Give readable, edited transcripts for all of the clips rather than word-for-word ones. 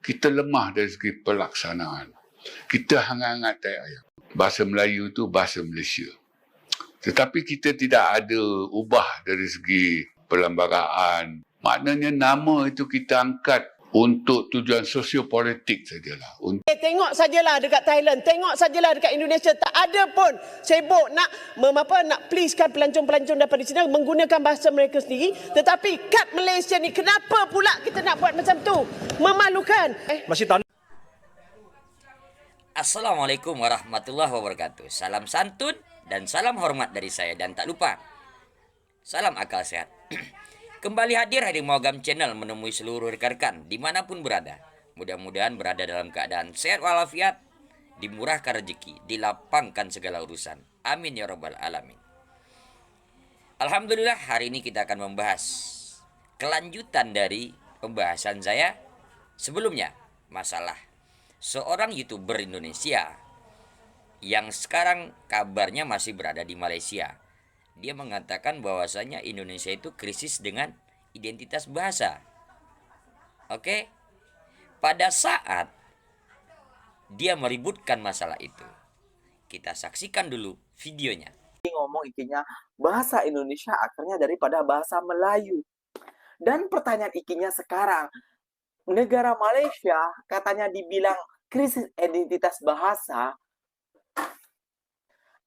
kita lemah dari segi pelaksanaan. Kita hangat-hangat tai ayam. Bahasa Melayu tu bahasa Malaysia. Tetapi kita tidak ada ubah dari segi perlembagaan. Maknanya nama itu kita angkat untuk tujuan sosiopolitik sajalah. Tengok sajalah dekat Thailand, tengok sajalah dekat Indonesia, tak ada pun sibuk nak pleasekan pelancong-pelancong daripada China menggunakan bahasa mereka sendiri. Tetapi kat Malaysia ni kenapa pula kita nak buat macam tu? Memalukan. Masih tak. Assalamualaikum warahmatullahi wabarakatuh. Salam santun dan salam hormat dari saya. Dan tak lupa, salam akal sehat. Kembali hadir di Mogam Channel menemui seluruh rekan-rekan dimanapun berada. Mudah-mudahan berada dalam keadaan sehat walafiat, dimurahkan rezeki, dilapangkan segala urusan. Amin ya rabbal alamin. Alhamdulillah, hari ini kita akan membahas kelanjutan dari pembahasan saya sebelumnya. Masalah seorang YouTuber Indonesia yang sekarang kabarnya masih berada di Malaysia. Dia mengatakan bahwasanya Indonesia itu krisis dengan identitas bahasa. Oke? Pada saat dia meributkan masalah itu, kita saksikan dulu videonya. Ngomong ikinya bahasa Indonesia akarnya daripada bahasa Melayu. Dan pertanyaan ikinya sekarang, negara Malaysia katanya dibilang krisis identitas bahasa.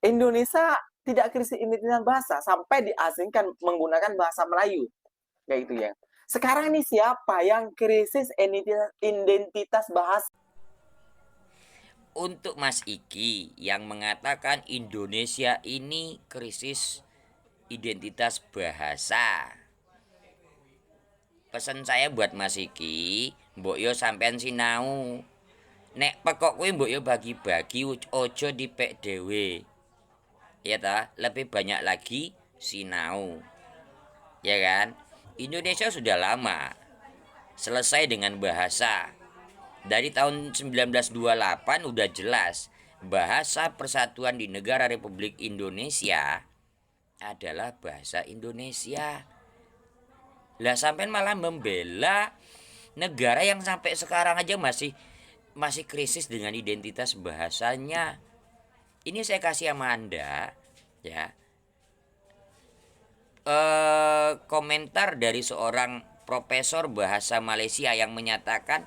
Indonesia tidak krisis identitas bahasa sampai diasingkan menggunakan bahasa Melayu. Kayak gitu ya. Sekarang ini siapa yang krisis identitas bahasa? Untuk Mas Iki yang mengatakan Indonesia ini krisis identitas bahasa, pesan saya buat Mas Iki, mbok yo sampean sinau. Nek pekok kuwi mbok yo bagi-bagi, ojo dipek dhewe. Ya ta, lebih banyak lagi sinau. Ya kan? Indonesia sudah lama selesai dengan bahasa. Dari tahun 1928 udah jelas bahasa persatuan di negara Republik Indonesia adalah bahasa Indonesia. Lah sampean malah membela negara yang sampai sekarang aja masih krisis dengan identitas bahasanya. Ini saya kasih sama Anda ya. Komentar dari seorang profesor bahasa Malaysia yang menyatakan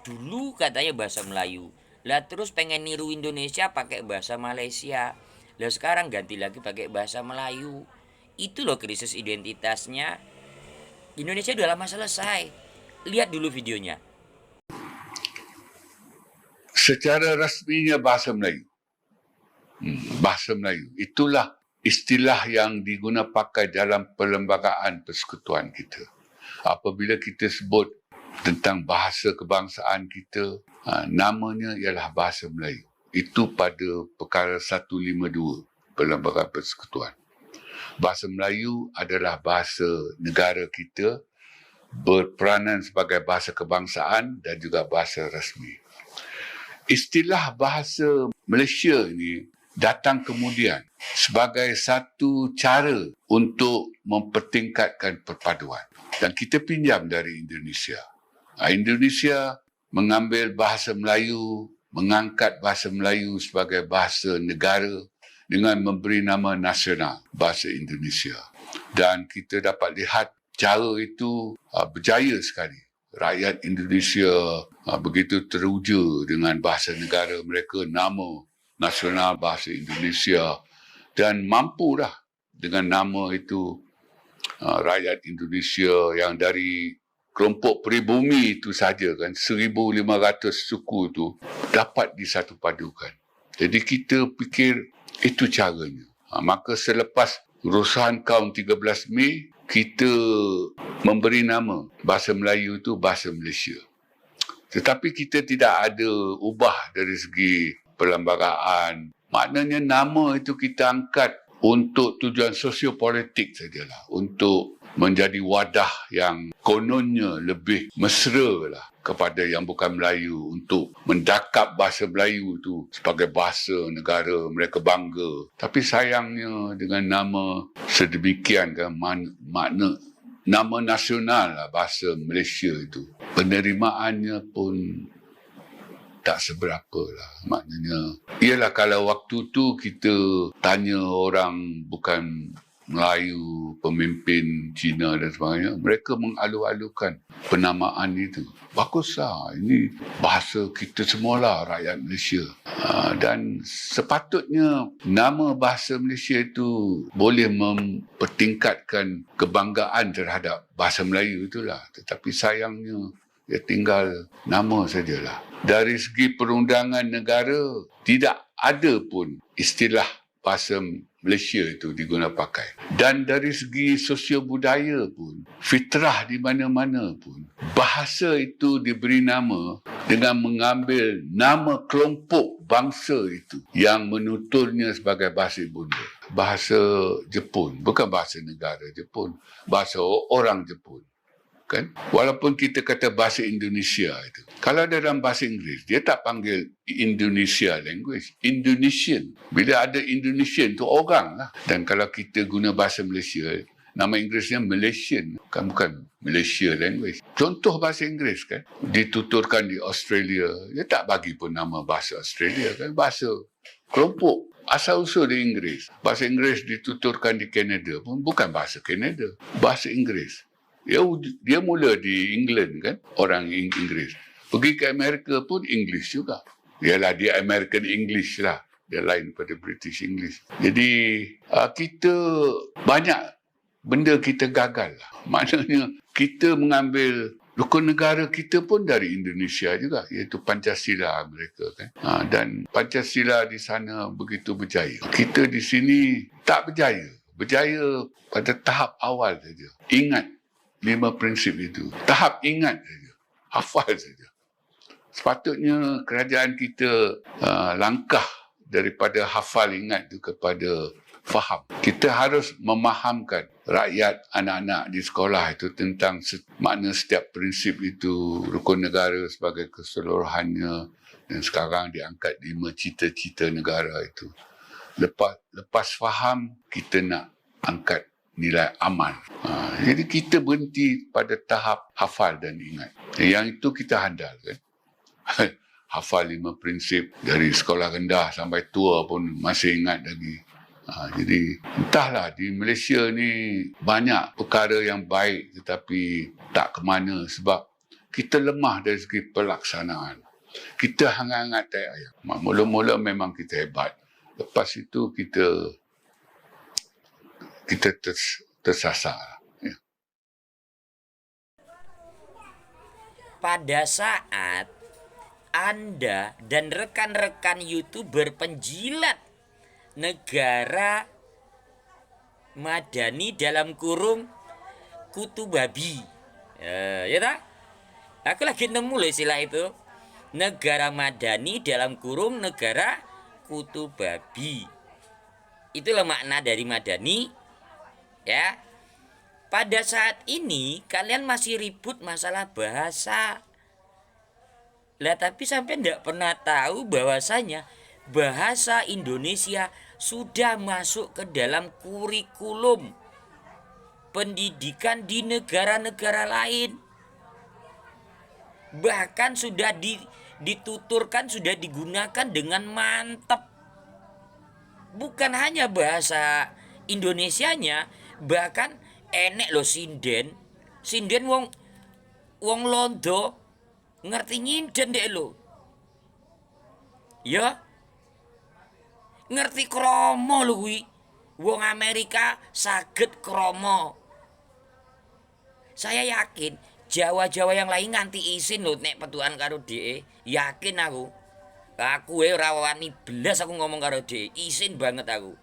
dulu katanya bahasa Melayu, lah terus pengen niru Indonesia pakai bahasa Malaysia, lah sekarang ganti lagi pakai bahasa Melayu. Itu loh krisis identitasnya. Indonesia udah lama selesai. Lihat dulu videonya. Secara rasminya bahasa Melayu. Bahasa Melayu itulah istilah yang digunakan pakai dalam perlembagaan persekutuan kita. Apabila kita sebut tentang bahasa kebangsaan kita, namanya ialah bahasa Melayu. Itu pada perkara 152 perlembagaan persekutuan. Bahasa Melayu adalah bahasa negara kita, berperanan sebagai bahasa kebangsaan dan juga bahasa rasmi. Istilah bahasa Malaysia ini datang kemudian sebagai satu cara untuk mempertingkatkan perpaduan. Dan kita pinjam dari Indonesia. Indonesia mengambil bahasa Melayu, mengangkat bahasa Melayu sebagai bahasa negara dengan memberi nama nasional bahasa Indonesia. Dan kita dapat lihat cara itu berjaya sekali. Rakyat Indonesia begitu teruja dengan bahasa negara mereka, nama nasional bahasa Indonesia, dan mampu dah dengan nama itu rakyat Indonesia yang dari kelompok peribumi itu saja kan 1,500 suku itu dapat disatupadukan. Jadi kita fikir itu caranya. Maka selepas urusan kaum 13 Mei, kita memberi nama bahasa Melayu itu bahasa Malaysia. Tetapi kita tidak ada ubah dari segi perlembagaan. Maknanya nama itu kita angkat untuk tujuan sosiopolitik sajalah. Untuk menjadi wadah yang kononnya lebih mesra lah kepada yang bukan Melayu, untuk mendakap bahasa Melayu itu sebagai bahasa negara mereka bangga. Tapi sayangnya dengan nama sedemikian kan makna nama nasional lah bahasa Malaysia itu. Penerimaannya pun tak seberapa lah. Maknanya, ialah kalau waktu tu kita tanya orang bukan Melayu, pemimpin Cina dan sebagainya, mereka mengalu-alukan penamaan itu. Baguslah, ini bahasa kita semualah rakyat Malaysia. Dan sepatutnya nama bahasa Malaysia itu boleh mempertingkatkan kebanggaan terhadap bahasa Melayu itulah. Tetapi sayangnya, dia tinggal nama sajalah. Dari segi perundangan negara, tidak ada pun istilah bahasa Malaysia itu diguna pakai. Dan dari segi sosial budaya pun, fitrah di mana-mana pun, bahasa itu diberi nama dengan mengambil nama kelompok bangsa itu yang menuturnya sebagai bahasa ibunda. Bahasa Jepun, bukan bahasa negara Jepun, bahasa orang Jepun. Kan? Walaupun kita kata bahasa Indonesia itu. Kalau dalam bahasa Inggeris, dia tak panggil Indonesia language, Indonesian. Bila ada Indonesian tu orang lah. Dan kalau kita guna bahasa Malaysia, nama Inggerisnya Malaysian, bukan Malaysia language. Contoh bahasa Inggeris kan, dituturkan di Australia, dia tak bagi pun nama bahasa Australia kan, bahasa kelompok. Asal-usul di Inggeris. Bahasa Inggeris dituturkan di Kanada pun bukan bahasa Kanada, bahasa Inggeris. Dia mula di England kan, orang Inggeris. Pergi ke Amerika pun English juga. Ialah dia American English lah. Dia lain pada British English. Jadi kita banyak benda kita gagal lah. Maknanya kita mengambil rukun negara kita pun dari Indonesia juga, iaitu Pancasila mereka kan. Dan Pancasila di sana begitu berjaya. Kita di sini tak berjaya. Berjaya pada tahap awal saja. Ingat 5 prinsip itu. Tahap ingat saja. Hafal saja. Sepatutnya kerajaan kita langkah daripada hafal ingat itu kepada faham. Kita harus memahamkan rakyat, anak-anak di sekolah itu tentang makna setiap prinsip itu, rukun negara sebagai keseluruhannya, dan sekarang diangkat 5 cita-cita negara itu. Lepas faham, kita nak angkat nilai amal. Jadi kita berhenti pada tahap hafal dan ingat. Yang itu kita handal kan. Hafal 5 prinsip dari sekolah rendah sampai tua pun masih ingat lagi. Jadi entahlah, di Malaysia ni banyak perkara yang baik tetapi tak ke mana sebab kita lemah dari segi pelaksanaan. Kita hangat-hangat tai ayam. Mula-mula memang kita hebat. Lepas itu kita tersasar. Ya. Pada saat Anda dan rekan-rekan YouTuber penjilat negara madani dalam kurung kutu babi, ya tak? Aku lagi nemu loh istilah itu, negara madani dalam kurung negara kutu babi. Itulah makna dari madani. Ya, pada saat ini kalian masih ribut masalah bahasa. Lah tapi sampai tidak pernah tahu bahwasanya bahasa Indonesia sudah masuk ke dalam kurikulum pendidikan di negara-negara lain. Bahkan sudah dituturkan, sudah digunakan dengan mantap. Bukan hanya bahasa Indonesianya, bahkan enek lo sinden wong Londo ngerti nyinden dek lo, ya ngerti kromo lo kuwi, wong Amerika saged kromo. Saya yakin Jawa-Jawa yang lain nganti isin lo nek petuan karo dhek, yakin aku ora wani belas aku ngomong karo dhek, isin banget aku.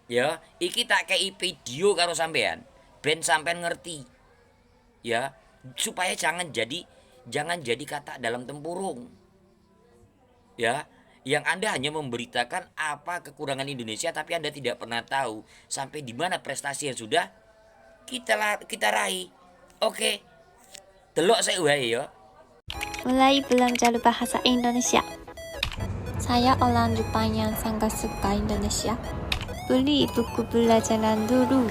Ya, iki tak kei video karo sampean, ben sampean ngerti. Ya, supaya jangan jadi kata dalam tempurung. Ya, yang Anda hanya memberitakan apa kekurangan Indonesia tapi Anda tidak pernah tahu sampai di mana prestasi yang sudah kita raih. Oke. Delok saya wae ya. Mulai belajar bahasa Indonesia. Saya orang Jepang yang sangat suka Indonesia. Beli buku pelajaran dulu.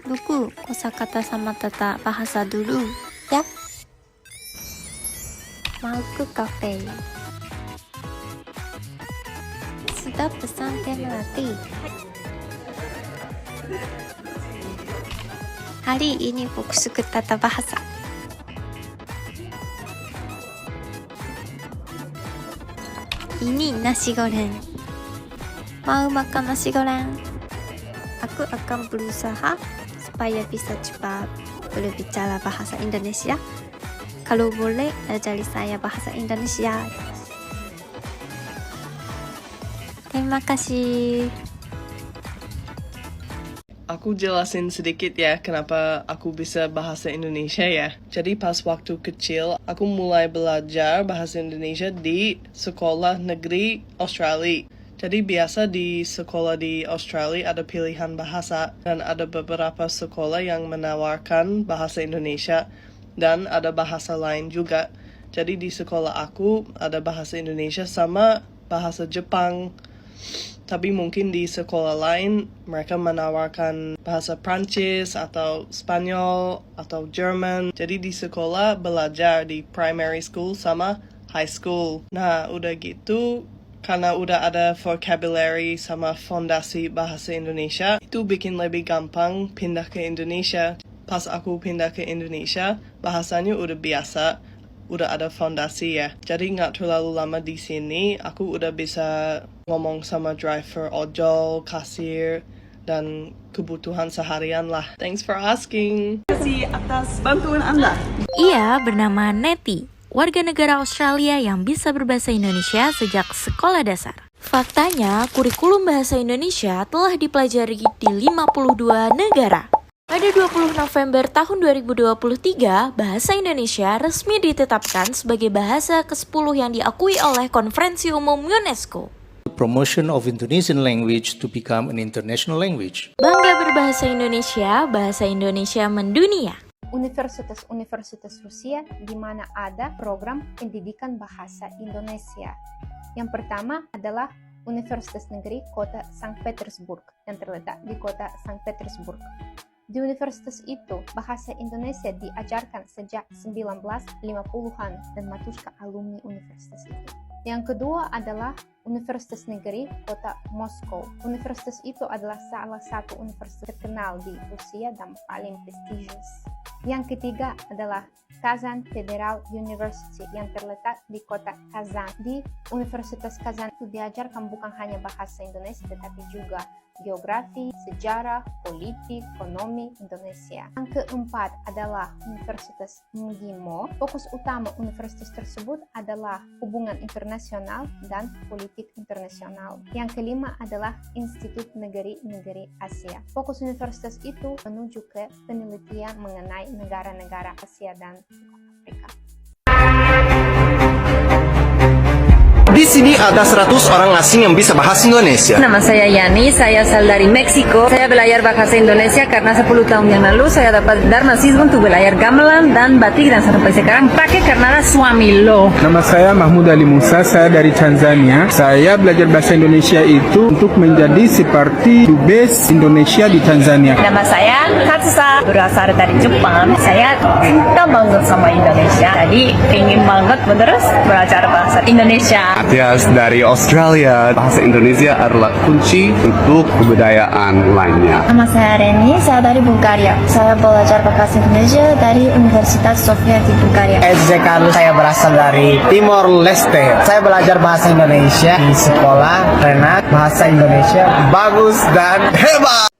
Buku kosakata sama tata bahasa dulu, ya. Mau ke kafe. Sudah pesan teh melati. Hari ini fokus ke tata bahasa. Ini nasi goreng. Mau makan nasi goreng? Aku akan berusaha supaya bisa cepat berbicara bahasa Indonesia. Kalau boleh, ajari saya bahasa Indonesia. Terima kasih. Aku jelasin sedikit ya kenapa aku bisa bahasa Indonesia ya. Jadi pas waktu kecil, aku mulai belajar bahasa Indonesia di sekolah negeri Australia. Jadi biasa di sekolah di Australia ada pilihan bahasa dan ada beberapa sekolah yang menawarkan bahasa Indonesia dan ada bahasa lain juga. Jadi di sekolah aku ada bahasa Indonesia sama bahasa Jepang. Tapi mungkin di sekolah lain mereka menawarkan bahasa Prancis atau Spanyol atau Jerman. Jadi di sekolah belajar di primary school sama high school. Nah udah gitu, karena udah ada vocabulary sama fondasi bahasa Indonesia, itu bikin lebih gampang pindah ke Indonesia. Pas aku pindah ke Indonesia, bahasanya udah biasa, udah ada fondasi ya. Jadi nggak terlalu lama di sini, aku udah bisa ngomong sama driver ojol, kasir, dan kebutuhan seharian lah. Thanks for asking. Terima kasih atas bantuan Anda. Ia bernama Nettie, warga negara Australia yang bisa berbahasa Indonesia sejak sekolah dasar. Faktanya, kurikulum bahasa Indonesia telah dipelajari di 52 negara. Pada 20 November tahun 2023, bahasa Indonesia resmi ditetapkan sebagai bahasa ke-10 yang diakui oleh Konferensi Umum UNESCO. Promotion of Indonesian language to become an international language. Bangga berbahasa Indonesia, bahasa Indonesia mendunia. Universitas-universitas Rusia di mana ada program pendidikan bahasa Indonesia. Yang pertama adalah Universitas Negeri Kota Sankt Petersburg yang terletak di Kota Sankt Petersburg. Di universitas itu, bahasa Indonesia diajarkan sejak 1950-an dan Matuska alumni universitas itu. Yang kedua adalah Universitas Negeri Kota Moskow. Universitas itu adalah salah satu universitas terkenal di Rusia dan paling prestisius. Yang ketiga adalah Kazan Federal University yang terletak di kota Kazan. Di Universitas Kazan itu diajarkan bukan hanya bahasa Indonesia tetapi juga geografi, sejarah, politik, ekonomi Indonesia. Yang keempat adalah Universitas MGIMO. Fokus utama universitas tersebut adalah hubungan internasional dan politik internasional. Yang kelima adalah Institut Negeri-Negeri Asia. Fokus universitas itu menuju ke penelitian mengenai negara-negara Asia dan Afrika. Di sini ada 100 orang asing yang bisa bahasa Indonesia. Nama saya Yani, saya asal dari Meksiko. Saya belajar bahasa Indonesia karena 10 tahun yang lalu saya dapat Dharmasiswa untuk belajar gamelan dan batik dan sampai sekarang pakai karena suami lo. Nama saya Mahmud Ali Musa, saya dari Tanzania. Saya belajar bahasa Indonesia itu untuk menjadi seperti dubes Indonesia di Tanzania. Nama saya Katsusa, berasal dari Jepang. Saya cinta banget sama Indonesia, jadi ingin banget terus belajar bahasa Indonesia. Matias dari Australia. Bahasa Indonesia adalah kunci untuk kebudayaan lainnya. Nama saya Reni, saya dari Bulgaria. Saya belajar bahasa Indonesia dari Universitas Sofia di Bulgaria. Carlos, saya berasal dari Timor Leste. Saya belajar bahasa Indonesia di sekolah Renat. Bahasa Indonesia bagus dan hebat.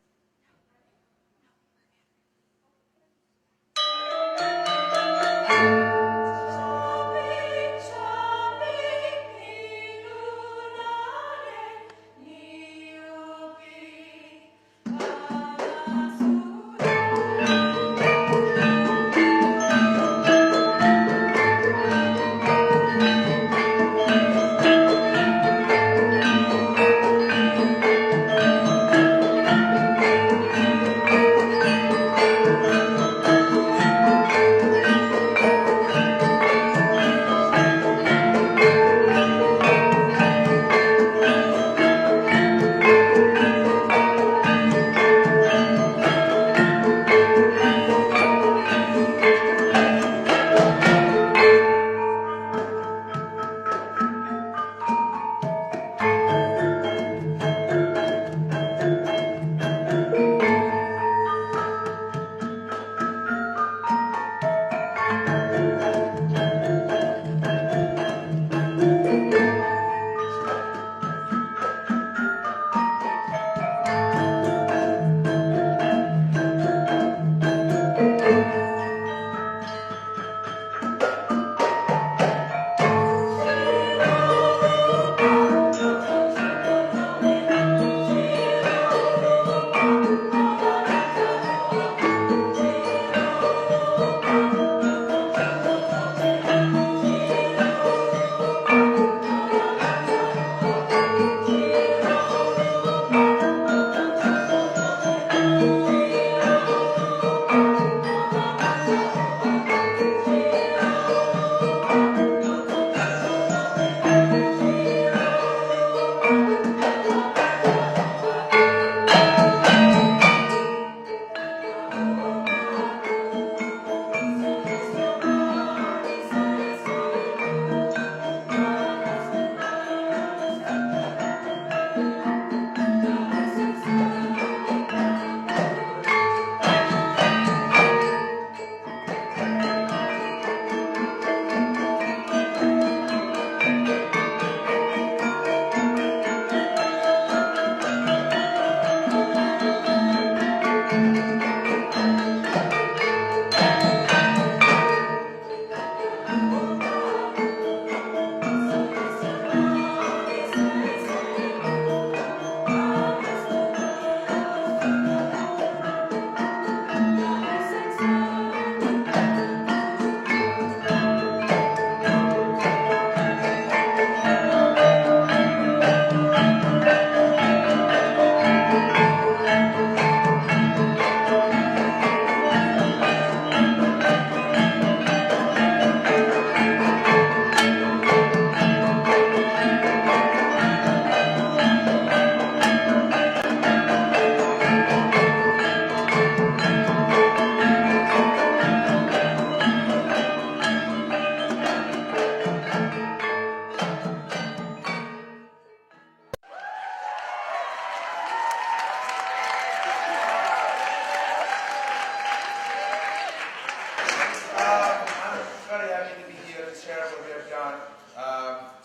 share what we have done.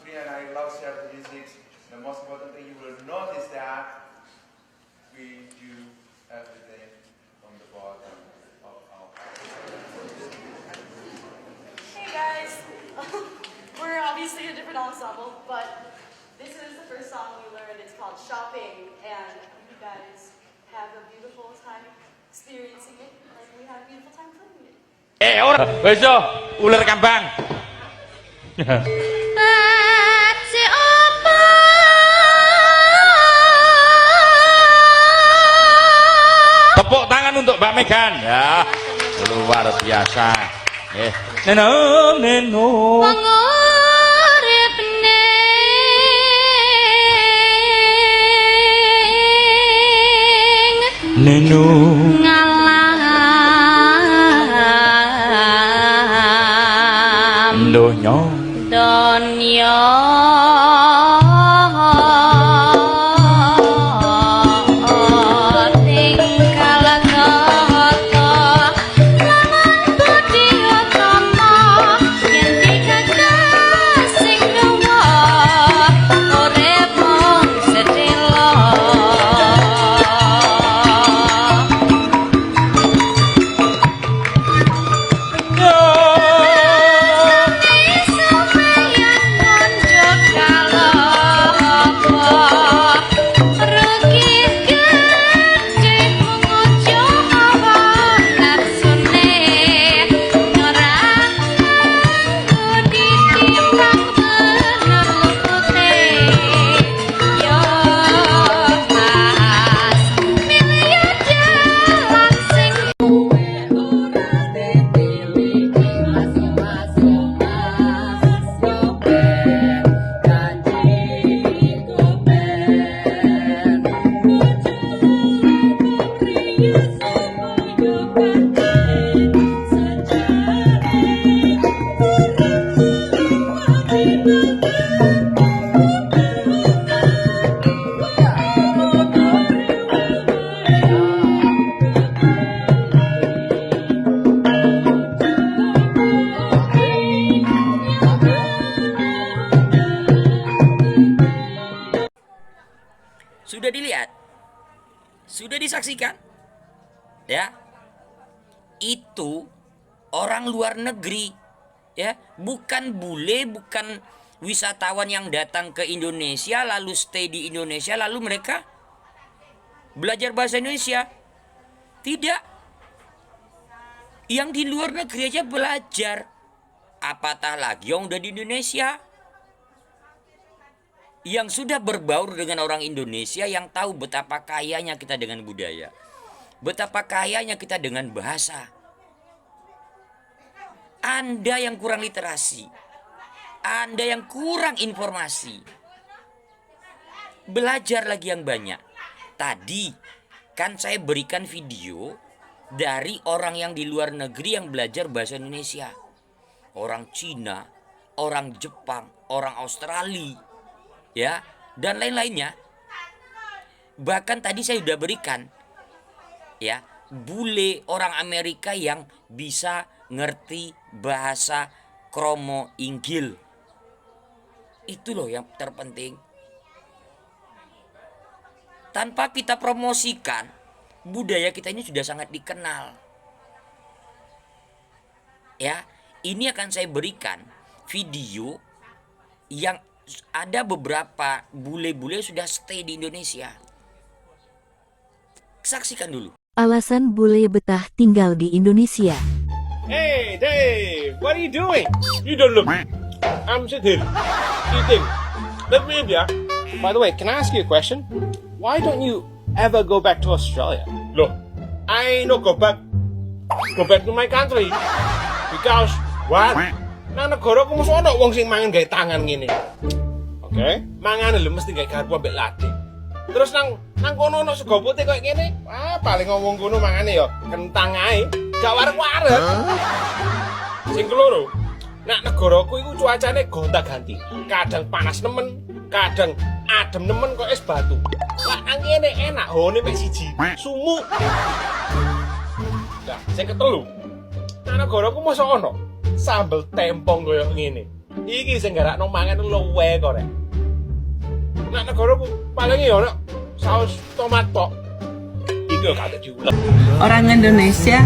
Trina and I love share the music. The most important thing you will notice that we do everything from the bottom of our heart. Hey guys, we're obviously a different ensemble, but this is the first song we learned. It's called Shopping, and you guys have a beautiful time experiencing it, like we have a beautiful time playing it. Ora, wis yo, ular kambang. Tepuk tangan untuk Mbak Megan. Ya, luar biasa. Neno. Neno. Donya. Donya. Sudah dilihat? Sudah disaksikan? Ya. Itu orang luar negeri, ya, bukan bule, bukan wisatawan yang datang ke Indonesia lalu stay di Indonesia lalu mereka belajar bahasa Indonesia. Tidak. Yang di luar negeri aja belajar. Apatah lagi yang udah di Indonesia. Yang sudah berbaur dengan orang Indonesia, yang tahu betapa kayanya kita dengan budaya. Betapa kayanya kita dengan bahasa. Anda yang kurang literasi. Anda yang kurang informasi. Belajar lagi yang banyak. Tadi kan saya berikan video dari orang yang di luar negeri yang belajar bahasa Indonesia. Orang Cina, orang Jepang, orang Australia, ya, dan lain-lainnya. Bahkan tadi saya sudah berikan, ya, bule orang Amerika yang bisa ngerti bahasa kromo inggil. Itu loh yang terpenting. Tanpa kita promosikan, budaya kita ini sudah sangat dikenal. Ya, ini akan saya berikan video yang ada beberapa bule-bule sudah stay di Indonesia. Saksikan dulu. Alasan bule betah tinggal di Indonesia. Hey, Dave, what are you doing? You don't look. I'm sitting, eating. Let me in, yeah. By the way, can I ask you a question? Why don't you ever go back to Australia? Look, I no go back to my country because what? Nang negara ku mesti ana wong sing mangan gawe tangan ngene. Oke, mangane lho mesti gawe garpu ambek lade. Terus nang kono ono sego putih koyo ngene. Paling ngomong kono mangane ya kentang ae, gak wareg-wareg. Sing keloro, nek negaraku iku cuacane gonta-ganti. Kadang panas nemen, kadang adem nemen kok es batu. Lah nang kene enak hone mek siji. Sumuk. Lah, sing ketelu. Nang negaraku mosok ono sambel tempong koyo ngene. Iki sing garakno mangan luwe kok rek. Nek negaraku paling ya ono saus tomat tok. Iku kata diulek. Orang Indonesia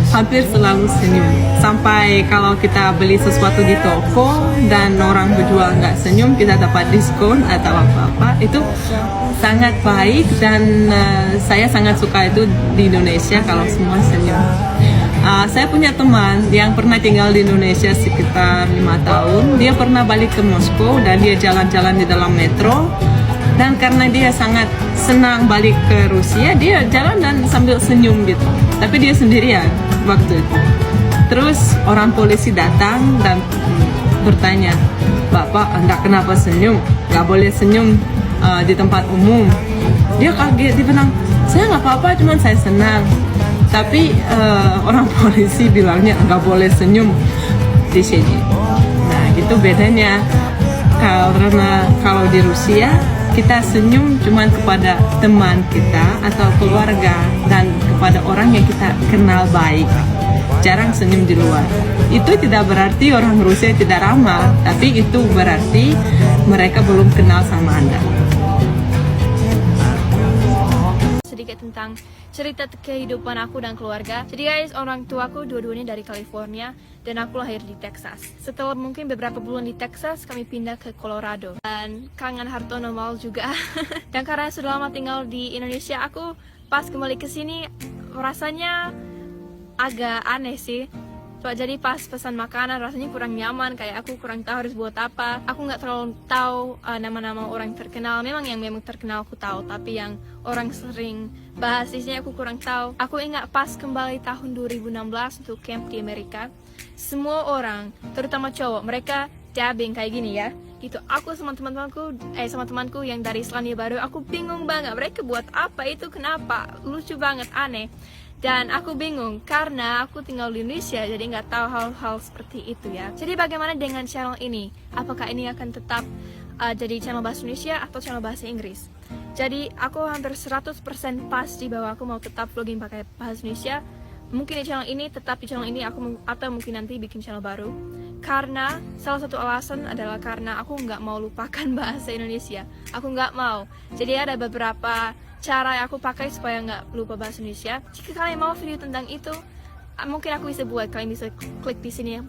hampir selalu senyum. Sampai kalau kita beli sesuatu di toko dan orang berjual nggak senyum, kita dapat diskon atau apa-apa. Itu sangat baik dan saya sangat suka itu di Indonesia kalau semua senyum. Saya punya teman yang pernah tinggal di Indonesia sekitar 5 tahun. Dia pernah balik ke Moskow dan dia jalan-jalan di dalam metro. Dan karena dia sangat senang balik ke Rusia, dia jalan dan sambil senyum gitu. Tapi dia sendirian waktu itu. Terus orang polisi datang dan bertanya, "Bapak, Anda kenapa senyum? Gak boleh senyum di tempat umum." Dia kaget, dia bilang, "Saya nggak apa-apa, cuman saya senang." Tapi orang polisi bilangnya nggak boleh senyum di sini. Nah, gitu bedanya. Karena kalau di Rusia kita senyum cuma kepada teman kita atau keluarga dan kepada orang yang kita kenal baik. Jarang senyum di luar. Itu tidak berarti orang Rusia tidak ramah, tapi itu berarti mereka belum kenal sama Anda. Sedikit tentang cerita kehidupan aku dan keluarga. Jadi guys, orang tuaku dua-duanya dari California dan aku lahir di Texas. Setelah mungkin beberapa bulan di Texas, kami pindah ke Colorado. Dan kangen Hartono Mall juga. Dan karena sudah lama tinggal di Indonesia, aku pas kembali ke sini rasanya agak aneh sih. Jadi pas pesan makanan rasanya kurang nyaman, kayak aku kurang tahu harus buat apa. Aku nggak terlalu tahu nama-nama orang terkenal. Memang terkenal aku tahu, tapi yang orang sering bahas isinya aku kurang tahu. Aku ingat pas kembali tahun 2016 untuk camp di Amerika, semua orang, terutama cowok, mereka dubbing kayak gini ya. Gitu. Aku sama temanku yang dari Selandia Baru, aku bingung banget mereka buat apa itu, kenapa, lucu banget, aneh. Dan aku bingung karena aku tinggal di Indonesia, jadi nggak tahu hal-hal seperti itu ya. Jadi bagaimana dengan channel ini? Apakah ini akan tetap jadi channel bahasa Indonesia atau channel bahasa Inggris? Jadi aku hampir 100% pasti bahwa aku mau tetap vlogging pakai bahasa Indonesia. Mungkin di channel ini, tetap di channel ini atau mungkin nanti bikin channel baru. Karena salah satu alasan adalah karena aku nggak mau lupakan bahasa Indonesia. Aku nggak mau. Jadi ada beberapa cara yang aku pakai supaya nggak lupa bahasa Indonesia. Jika kalian mau video tentang itu, mungkin aku bisa buat. Kalian bisa klik di sini.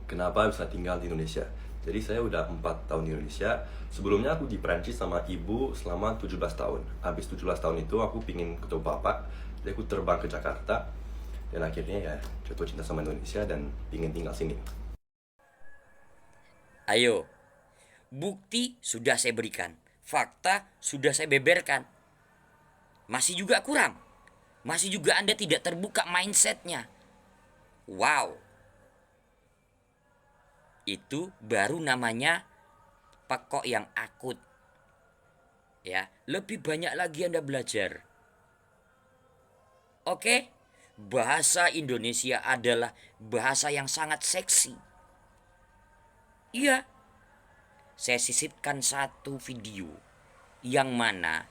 Kenapa bisa tinggal di Indonesia? Jadi saya udah 4 tahun di Indonesia. Sebelumnya aku di Perancis sama ibu selama 17 tahun. Habis 17 tahun itu aku pingin ketemu bapak. Jadi aku terbang ke Jakarta. Dan akhirnya ya jatuh cinta sama Indonesia dan pingin tinggal sini. Ayo, bukti sudah saya berikan. Fakta sudah saya beberkan. Masih juga kurang. Masih juga Anda tidak terbuka mindsetnya. Wow. Itu baru namanya pekok yang akut. Ya, lebih banyak lagi Anda belajar. Oke? Bahasa Indonesia adalah bahasa yang sangat seksi. Iya. Saya sisipkan satu video yang mana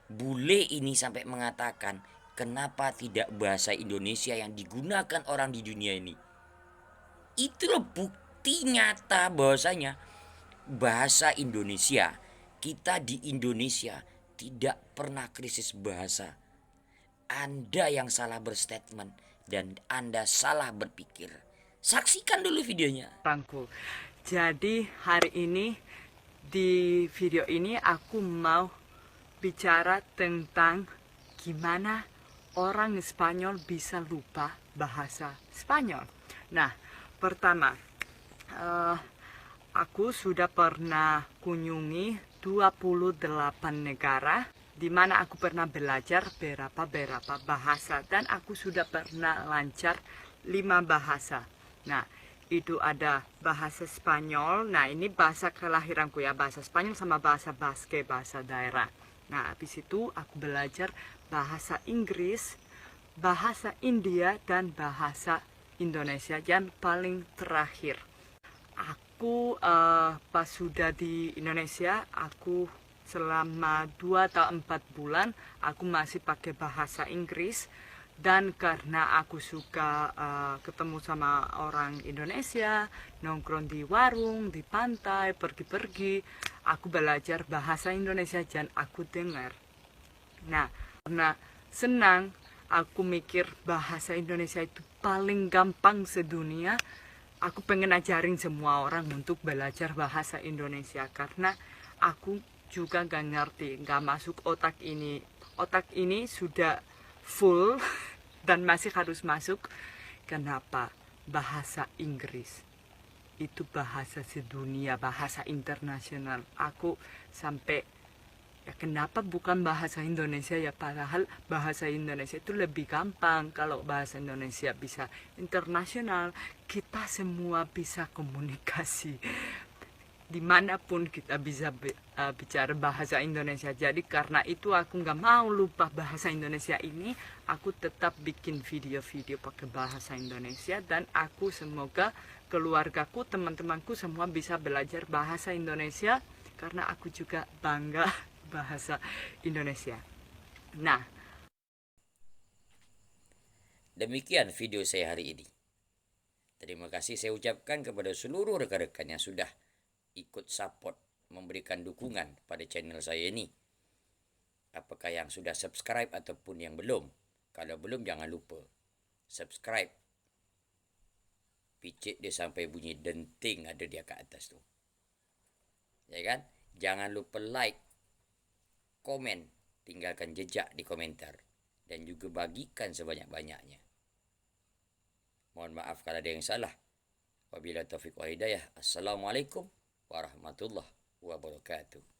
bule ini sampai mengatakan, kenapa tidak bahasa Indonesia yang digunakan orang di dunia ini? Itulah bukti nyata bahwasanya bahasa Indonesia, kita di Indonesia tidak pernah krisis bahasa. Anda yang salah berstatement dan Anda salah berpikir. Saksikan dulu videonya. Jadi hari ini di video ini aku mau bicara tentang gimana orang Spanyol bisa lupa bahasa Spanyol. Nah, pertama, aku sudah pernah kunjungi 28 negara di mana aku pernah belajar beberapa bahasa dan aku sudah pernah lancar 5 bahasa. Nah, itu ada bahasa Spanyol. Nah, ini bahasa kelahiranku ya, bahasa Spanyol sama bahasa Basque, bahasa daerah. Nah, habis itu aku belajar bahasa Inggris, bahasa India, dan bahasa Indonesia yang paling terakhir. Aku pas sudah di Indonesia, aku selama 2 atau 4 bulan, aku masih pakai bahasa Inggris. Dan karena aku suka ketemu sama orang Indonesia, nongkrong di warung, di pantai, pergi-pergi, aku belajar bahasa Indonesia dan aku dengar. Nah, karena senang, aku mikir bahasa Indonesia itu paling gampang sedunia. Aku pengen ajarin semua orang untuk belajar bahasa Indonesia karena aku juga gak ngerti, gak masuk otak ini. Otak ini sudah full dan masih harus masuk. Kenapa? Bahasa Inggris itu bahasa sedunia, bahasa internasional. Aku sampai ya kenapa bukan bahasa Indonesia ya, padahal bahasa Indonesia itu lebih gampang. Kalau bahasa Indonesia bisa internasional, kita semua bisa komunikasi dimanapun kita bisa bicara bahasa Indonesia. Jadi karena itu aku nggak mau lupa bahasa Indonesia ini, aku tetap bikin video-video pakai bahasa Indonesia, dan aku semoga keluargaku, teman-temanku semua bisa belajar bahasa Indonesia karena aku juga bangga bahasa Indonesia. Nah, demikian video saya hari ini. Terima kasih saya ucapkan kepada seluruh rekan-rekan yang sudah ikut support, memberikan dukungan pada channel saya ini. Apakah yang sudah subscribe ataupun yang belum. Kalau belum jangan lupa subscribe. Picit dia sampai bunyi denting ada dia ke atas tu. Ya kan? Jangan lupa like, komen, tinggalkan jejak di komentar, dan juga bagikan sebanyak-banyaknya. Mohon maaf kalau ada yang salah. Wabillahi taufiq wal hidayah. Assalamualaikum warahmatullahi wabarakatuh.